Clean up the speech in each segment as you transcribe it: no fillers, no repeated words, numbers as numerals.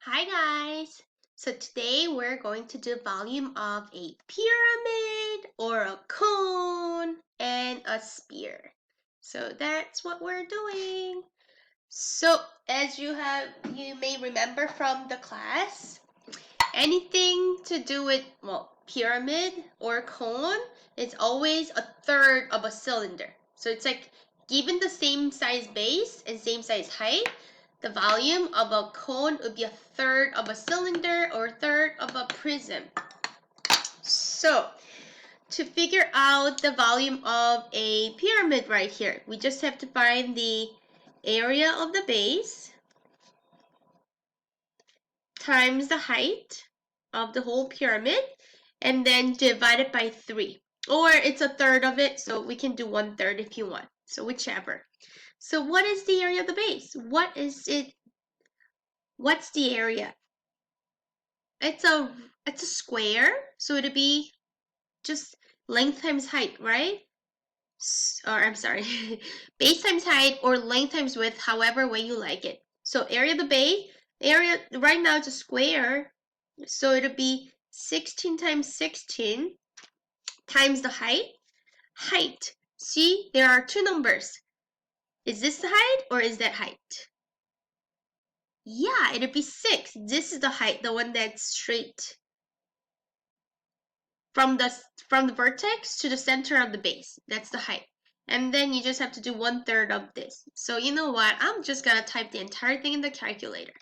Hi guys! So today we're going to do volume of a pyramid or a cone and a sphere. So that's what we're doing. So as you may remember from the class, anything to do with, pyramid or cone is always a third of a cylinder. So it's like given the same size base and same size height, the volume of a cone would be a third of a cylinder or a third of a prism. So to figure out the volume of a pyramid right here, we just have to find the area of the base times the height of the whole pyramid and then divide it by 3. Or it's a third of it, so we can do 1/3 if you want. So whichever. So what is the area of the base? What is it? What's the area? It's a square, so it'd be just length times height, right? Or I'm sorry, base times height or length times width, however way you like it. So area of the base, area right now it's a square, so it'll be 16 times 16 times the height. Height. See, there are two numbers. Is this the height or is that height? Yeah, it'll be 6. This is the height, the one that's straight from the vertex to the center of the base. That's the height. And then you just have to do 1/3 of this. So you know what? I'm just gonna type the entire thing in the calculator.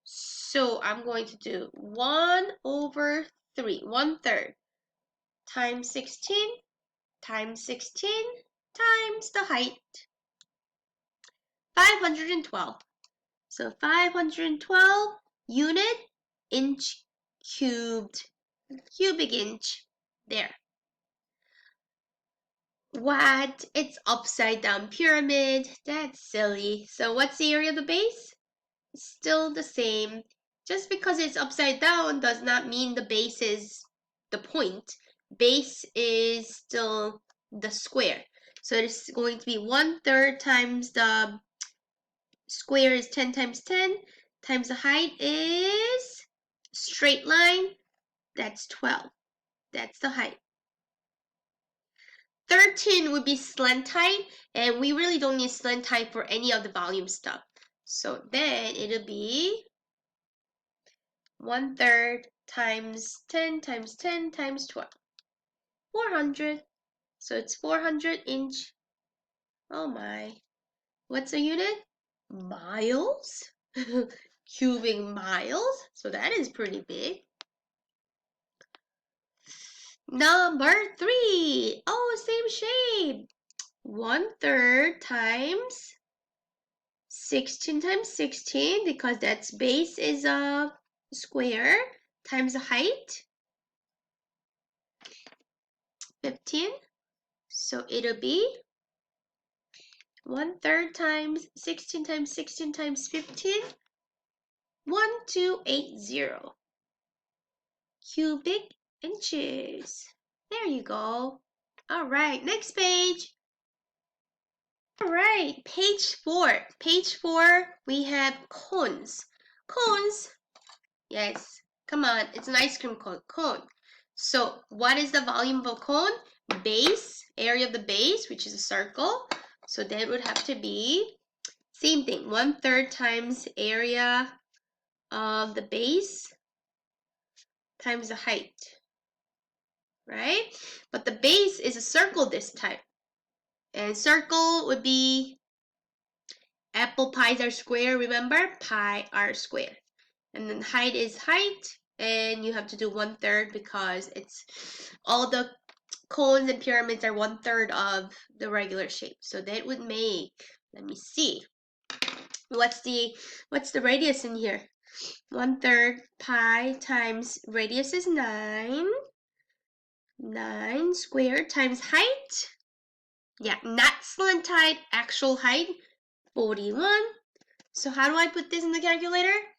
So I'm going to do 1/3, 1/3 times 16 times 16 times the height. 512. So 512 unit inch cubed. Cubic inch. There. What? It's upside down pyramid. That's silly. So what's the area of the base? It's still the same. Just because it's upside down does not mean the base is the point. Base is still the square. So it's going to be 1/3 times the square is 10 times 10 times the height is straight line. That's 12. That's the height. 13 would be slant height, and we really don't need slant height for any of the volume stuff. So then it'll be 1/3 times 10 times 10 times 12. 400. So it's 400 inch. Oh my. What's a unit? Miles? Cubic miles? So that is pretty big. Number 3. Oh, same shape. 1/3 times 16 times 16, because that's base is a square, times the height, 15. So it'll be 1/3 times 16 times 16 times 15, 1280 cubic inches. There you go. All right, next page. All right, page 4. Page 4, we have cones. Cones, yes, come on, it's an ice cream cone. So what is the volume of a cone? Base, area of the base, which is a circle. So that would have to be, same thing, 1/3 times area of the base times the height, right? But the base is a circle this time. And circle would be apple pies are square, remember? Pi r square. And then height is height, and you have to do 1/3 because it's all the cones and pyramids are 1/3 of the regular shape. So that would make, let me see, what's the radius in here? 1/3 pi times radius is 9. 9 squared times height. Yeah, not slant height, actual height, 41. So how do I put this in the calculator?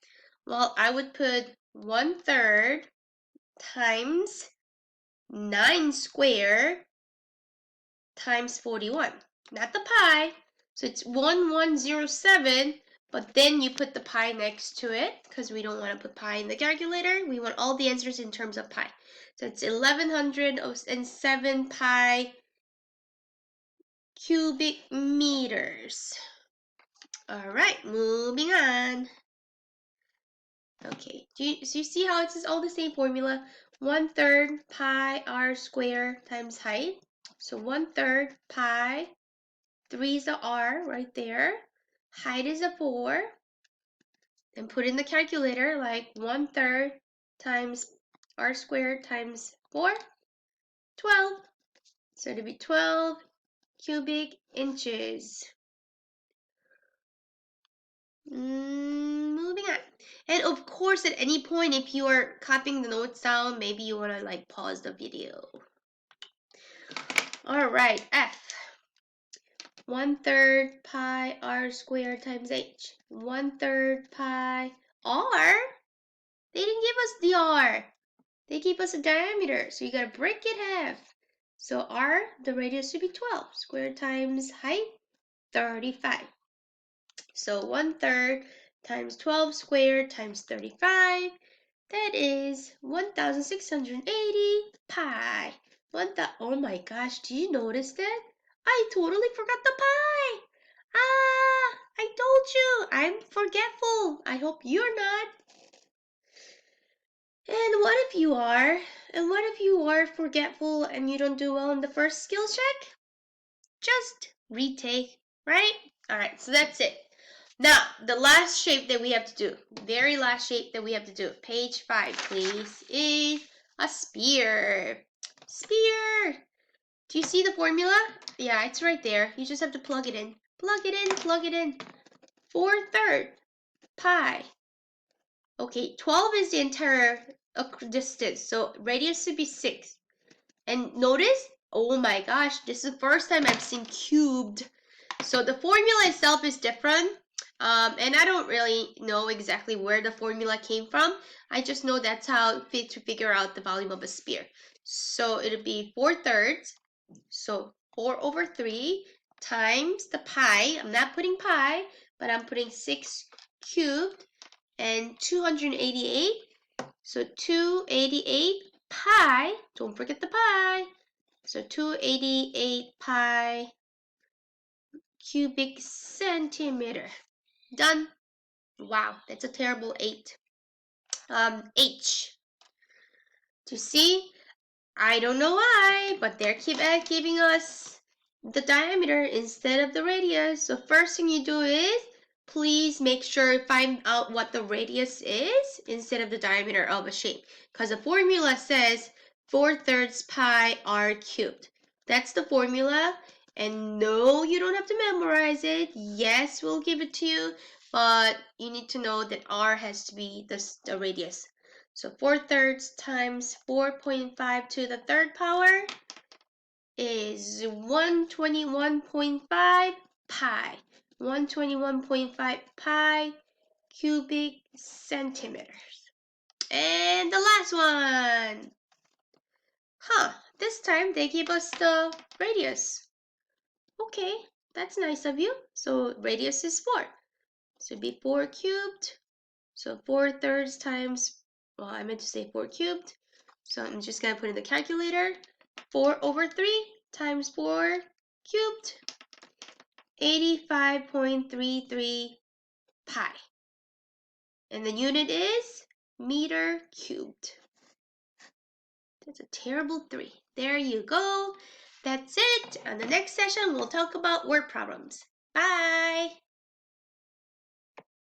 Well, I would put 1/3 times 9 squared times 41. Not the pi. So it's 1107, but then you put the pi next to it because we don't want to put pi in the calculator. We want all the answers in terms of pi. So it's 1107 pi cubic meters. All right, moving on. Okay, so you see how it's all the same formula? 1/3 pi r squared times height. So 1/3 pi, 3 is a r right there. Height is a 4. Then put in the calculator like 1/3 times r squared times 4, 12. So it'll be 12 cubic inches. Moving on. And of course, at any point, if you are copying the notes down, maybe you want to like pause the video. All right, F. 1/3 pi r squared times h. 1/3 pi r. They didn't give us the r. They gave us a diameter, so you gotta break it half. So r, the radius should be 12. Squared times height, 35. So 1/3 times 12 squared times 35. That is 1,680 pi. Oh my gosh, did you notice that? I totally forgot the pi. Ah, I told you, I'm forgetful. I hope you're not. And what if you are? And what if you are forgetful and you don't do well in the first skills check? Just retake, right? All right, so that's it. Now, the last shape that we have to do, very last shape that we have to do, page 5, please, is a spear. Spear. Do you see the formula? Yeah, it's right there. You just have to plug it in. Plug it in, plug it in. 4/3 pi. Okay, 12 is the entire distance, so radius should be 6. And notice, oh my gosh, this is the first time I've seen cubed. So the formula itself is different. And I don't really know exactly where the formula came from. I just know that's how to figure out the volume of a spear. So it'll be 4/3. So 4/3 times the pi. I'm not putting pi, but I'm putting 6 cubed and 288. So 288 pi. Don't forget the pi. So 288 pi cubic centimeter. Done. Wow, that's a terrible 8. H. To see, I don't know why, but they're giving us the diameter instead of the radius. So first thing you do is, please make sure you find out what the radius is instead of the diameter of a shape. Because the formula says 4/3 pi r cubed. That's the formula. And no, you don't have to memorize it. Yes, we'll give it to you. But you need to know that r has to be the radius. So 4/3 times 4.5 to the third power is 121.5 pi. 121.5 pi cubic centimeters. And the last one. This time they give us the radius. Okay, that's nice of you. So radius is 4. So it'd be 4 cubed. So 4/3 times, well, I meant to say 4 cubed. So I'm just going to put in the calculator. 4/3 times 4 cubed, 85.33 pi. And the unit is meter cubed. That's a terrible 3. There you go. That's it. On the next session, we'll talk about word problems. Bye.